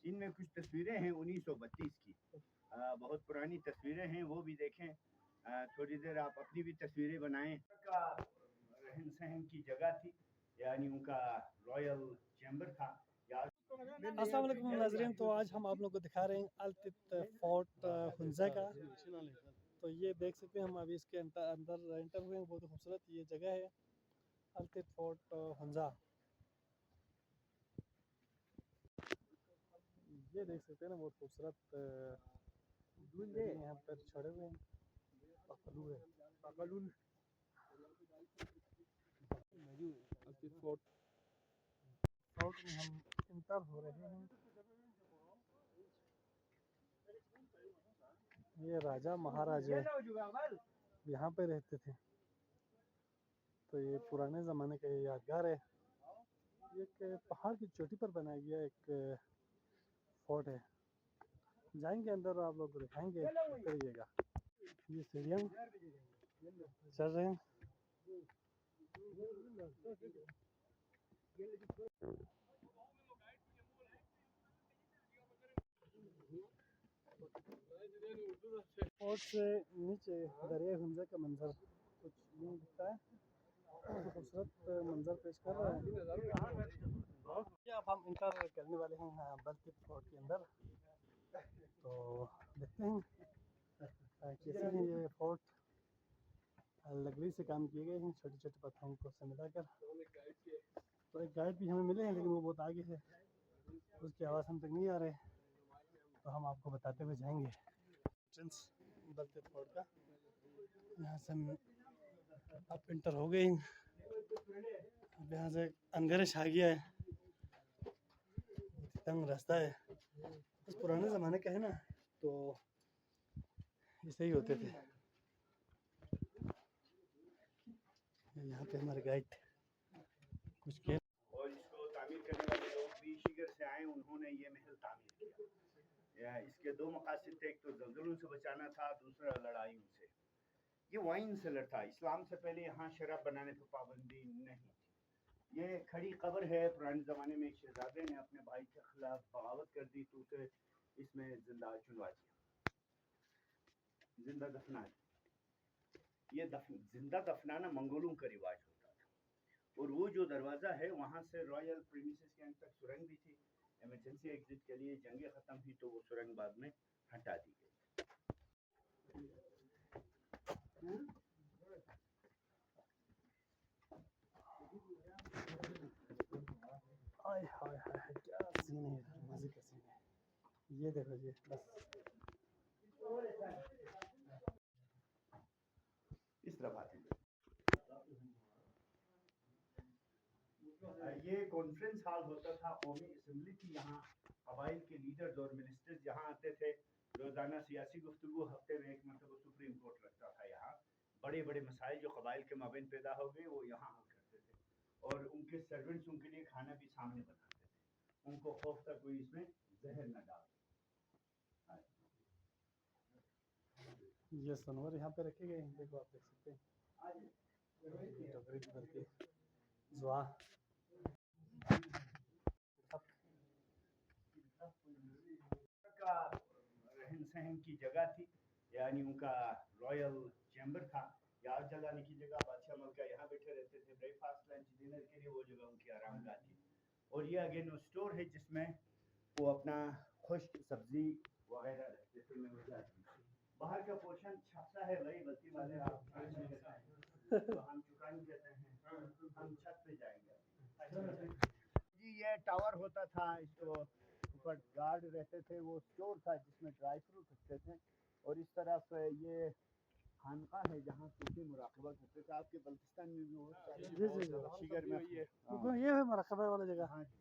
इनमें कुछ तस्वीरें हैं 1932 की, बहुत पुरानी तस्वीरें हैं, वो भी देखें। थोड़ी देर आप अपनी भी तस्वीरें बनाएं। का रहन सहन की जगह थी, यानी उनका रॉयल चैम्बर था। अस्सलाम वालेकुम नाज़रीन, तो आज हम आप लोगों को दिखा रहे हैं अल-तित फोर्ट हुंज़ा का। तो ये देख सकते हैं, हम अभी इसके अंदर एंटर हुए हैं। बहुत ही खूबसूरत ये जगह है अल-तित फोर्ट हुंज़ा। ये देख सकते हैं ना, बहुत खूबसूरत यहाँ पर छड़े हुए हैं, पकलू है पकलून अल-तित फोर्ट में हम इंटर हो रहे हैं। ये राजा महाराजा यहाँ पे रहते थे, तो ये पुराने ज़माने का ये यादगार है। ये एक पहाड़ की चोटी पर बनाया गया एक फोर्ट है। जाएंगे अंदर और आप लोग को दिखाएंगे, करिएगा। ये सीढ़ियाँ चल रहे हैं। फोर्ट से नीचे दरिया हुंज़ा का मंजर कुछ यूँ दिखता है। खूबसूरत मंजर पेश कर रहा है। अब हम इंटर करने वाले हैं अल-तित फोर्ट के अंदर, तो देखते हैं कैसे हैं ये फोर्ट। लकड़ी से काम किए गए हैं, छोटे छोटे पत्थरों को से मिलाकर। तो एक गाइड भी हमें मिले हैं, लेकिन वो बहुत आगे है, उसकी आवाज़ हम तक नहीं आ रहे, तो हम आपको बताते हुए जाएंगे। एंट्रेंस अल-तित फोर्ट का, यहाँ से हम अब इंटर हो गए। अब यहाँ से अंधेरा छा गया है, तंग रास्ता है, बस पुराने ज़माने का है ना, तो ऐसे ही होते थे। यहाँ पे हमारे गाइड कुछ के और इसको तामीर करने वाले लोग भी शिगर से आए, उन्होंने ये महल तामीर किया। इसके दो मकासद थे, एक तो जल्जलों से बचाना था, दूसरा लड़ाइयों से। ये वाइन सेलर था। इस्लाम से पहले यहाँ शराब बनाने पर पाबंदी नहीं थी। ये खड़ी कब्र है। पुराने ज़माने में एक शहजादे ने अपने भाई के खिलाफ बगावत कर दी, तो उसे इसमें जिंदा चुनवा दिया, जिंदा दफना दिया। ये जिंदा दफनाना मंगोलों का रिवाज होता था। और वो जो दरवाज़ा है, वहाँ से रॉयल प्रीमिसेस के अंत तक सुरंग भी थी। इमरजेंसी एग्जिट के लिए जंगें ख़त्म हुई तो वो सुरंग बाद में हटा दी गई। हाय हाय हाय, क्या सीन है इधर, मजे का सीन है। ये देखो जी, बस इस तरफ आते हैं। ये कॉन्फ्रेंस हॉल होता था, कौमी असेंबली थी यहाँ। कबाइल के लीडर्स और मिनिस्टर्स यहाँ आते थे। रोजाना सियासी गुफ्तगू, हफ्ते में एक मरतबा सुप्रीम कोर्ट लगता था यहाँ। बड़े बड़े मसाइल जो कबाइल के माबेन पैदा हो गए, वो यहाँ हल करते थे। और उनके सर्वेंट्स उनके लिए खाना भी सामने बनाते थे। उनको खौफ था कोई इसमें जहर न डाल। ये सनवर यहाँ पे रखे गए हैं, देखो आप देख सकते हैं। डोगरी भर के जुआ का रहन सहन की जगह थी, यानी उनका रॉयल चैम्बर था, याद जलाने की जगह। बादशाह मलका यहाँ बैठे रहते थे ब्रेकफास्ट लंच डिनर के लिए, वो जगह उनकी आरामगाह थी। और ये अगेन वो स्टोर है जिसमें वो अपना खुश्क सब्जी वगैरह रखते थे। बाहर का पोर्शन छपता है, वही गलती वाले आप तो हम चुका नहीं देते हैं। हम छत पे जाएंगे जी। ये टावर होता था, इसको ऊपर गार्ड रहते थे। वो स्टोर था जिसमें ड्राई फ्रूट रखते थे। और इस तरफ ये खानका है जहाँ सूफी मुराकबा करते थे। आपके बल्तिस्तान में भी बहुत सारे शिगर में ये है मरकबा वाला जगह। हाँ जी।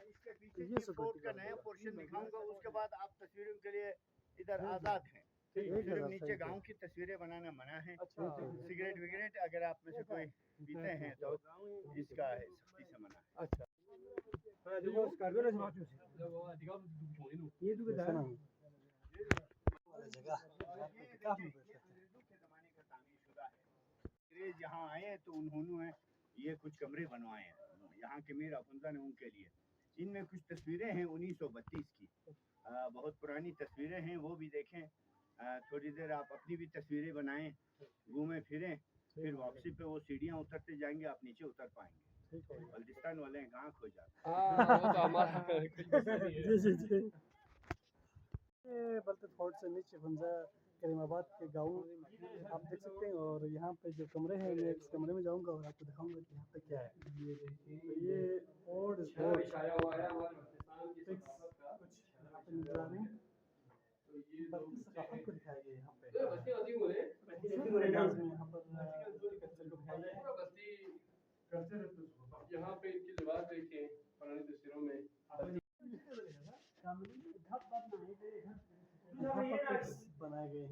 इसके पीछे ये फोर्ट का नया पोर्शन दिखाऊंगा, उसके बाद आप तस्वीरों के लिए इधर आज़ाद हैं। सिर्फ नीचे गांव की तस्वीरें बनाना मना है। सिगरेट विगरेट अगर आप में से कोई पीते हैं तो इसका सख्ती से मना है। अच्छा, अंग्रेज यहाँ आए तो उन्होंने ये कुछ कमरे बनवाए हैं यहाँ के मीर अफंजा ने उनके लिए। इनमें कुछ तस्वीरें हैं 1932 की, बहुत पुरानी तस्वीरें हैं, वो भी देखें। थोड़ी देर आप अपनी भी तस्वीरें बनाएं, घूमें फिरें, फिर वापसी पे वो सीढ़ियाँ उतरते जाएंगे, आप नीचे उतर पाएंगे। बल्दिस्तान वाले हैं, कहाँ खो जाते हाँ वो तो हमारा जी जी जी। ये बल्दिस्तान फोर्ट से नीचे हुंजा करीमाबाद के गाँव आप देख सकते हैं, और यहाँ पे जो कमरे हैं, मैं इस कमरे में जाऊँगा और आपको दिखाऊंगा कि यहाँ पे क्या है। तो ये ओल्ड कुछ यहाँ पे नजर आ रहे हैं, बल्कि सकाफत को दिखाया गया है यहाँ पे। अंदाज में यहाँ पर कल्चर को दिखाया गया है। यहाँ पे इनकी लिबास देखिए पुरानी तस्वीरों में। यहाँ पर कुछ बनाए गए हैं।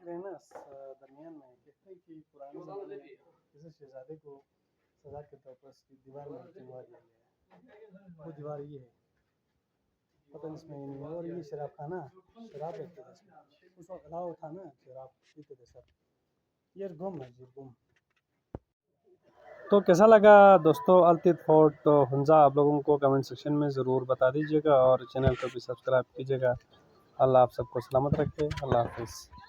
रहना दरमियान में कहते हैं कि पुराने ज़माने में किसी शहजादे को सजा के तौर पर उसकी दीवार में चिनवा दिया गया है। वो दीवार ये है, पता नहीं इसमें नहीं है। और ये शराब खाना, शराब पीते थे इसमें, उस वक्त अलाव था ना, शराब पीते थे सब। ये गुम है जी, गुम। तो कैसा लगा दोस्तों अल्तित फोर्ट हुंजा, आप लोगों को कमेंट सेक्शन में ज़रूर बता दीजिएगा, और चैनल को भी सब्सक्राइब कीजिएगा। अल्लाह आप सबको सलामत रखे। अल्लाह हाफिज़।